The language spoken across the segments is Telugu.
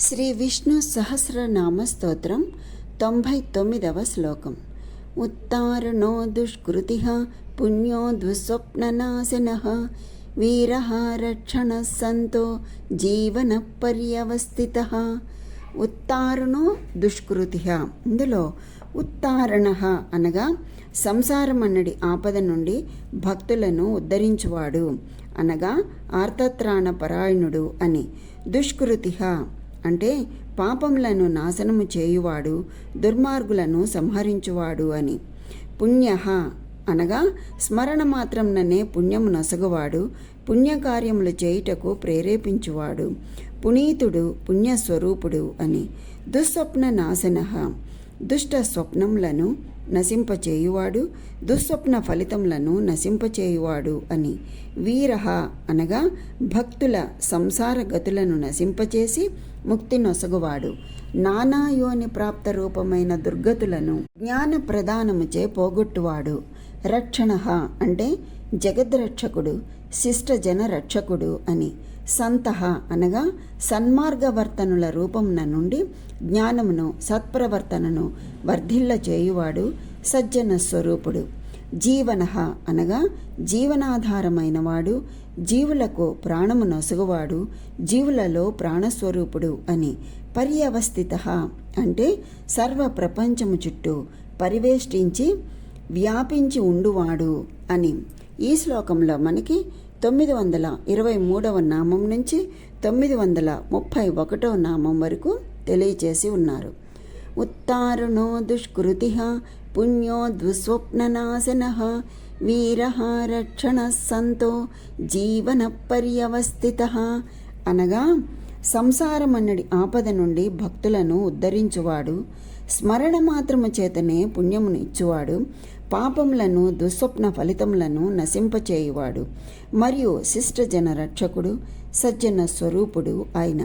శ్రీ విష్ణు సహస్రనామ స్తోత్రం 99వ శ్లోకం. ఉత్తారణో దుష్కృతిః పుణ్యో దుస్వప్ననాశనః వీరః రక్షణః సంతో జీవన పర్యవస్థితః. ఉత్తారణో దుష్కృతిః, ఇందులో ఉత్తారణః అనగా సంసారమన్నడి ఆపద నుండి భక్తులను ఉద్ధరించువాడు అనగా ఆర్తత్రాణ పరాయణుడు అని. దుష్కృతిః అంటే పాపములను నాశనము చేయువాడు, దుర్మార్గులను సంహరించువాడు అని. పుణ్యః అనగా స్మరణ మాత్రంననే పుణ్యము నొసగువాడు, పుణ్యకార్యములు చేయుటకు ప్రేరేపించువాడు, పునీతుడు, పుణ్యస్వరూపుడు అని. దుస్వప్న నాశనః దుష్ట స్వప్నములను నశింపచేయువాడు, దుస్వప్న ఫలితములను నశింపచేయువాడు అని. వీరః అనగా భక్తుల సంసార గతులను నశింపచేసి ముక్తి నొసగువాడు, నానాయోని ప్రాప్త రూపమైన దుర్గతులను జ్ఞాన ప్రదానముచే పోగొట్టువాడు. రక్షణః అంటే జగద్రక్షకుడు, శిష్టజన రక్షకుడు అని. సంతః అనగా సన్మార్గవర్తనుల రూపమున నుండి జ్ఞానమును సత్ప్రవర్తనను వర్ధిల్ల చేయువాడు, సజ్జన స్వరూపుడు. జీవనః అనగా జీవనాధారమైన వాడు, జీవులకు ప్రాణము నొసగువాడు, జీవులలో ప్రాణస్వరూపుడు అని. పర్యవస్థితః అంటే సర్వ ప్రపంచము చుట్టూ పరివేష్టించి వ్యాపించి ఉండువాడు అని. ఈ శ్లోకంలో మనకి 923వ నామం నుంచి 931వ నామం వరకు తెలియచేసి ఉన్నారు. ఉత్తారణో దుష్కృతిః పుణ్యో దుస్వప్ననాశనః వీరః రక్షణః సంతో జీవన పర్యవస్థితః అనగా సంసారమన్నడి ఆపద నుండి భక్తులను ఉద్ధరించువాడు, స్మరణ మాత్రము చేతనే పుణ్యమును ఇచ్చువాడు, పాపములను దుస్వప్న ఫలితములను నశింపచేయువాడు, మరియు శిష్టజన రక్షకుడు, సజ్జన స్వరూపుడు ఆయన.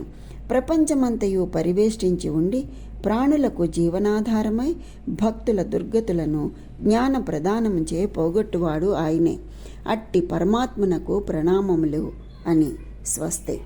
ప్రపంచమంతయు పరివేష్టించి ఉండి ప్రాణులకు జీవనాధారమై భక్తుల దుర్గతులను జ్ఞాన ప్రదానముచే పోగొట్టువాడు ఆయనే. అట్టి పరమాత్మనకు ప్రణామములు అని. స్వస్తి.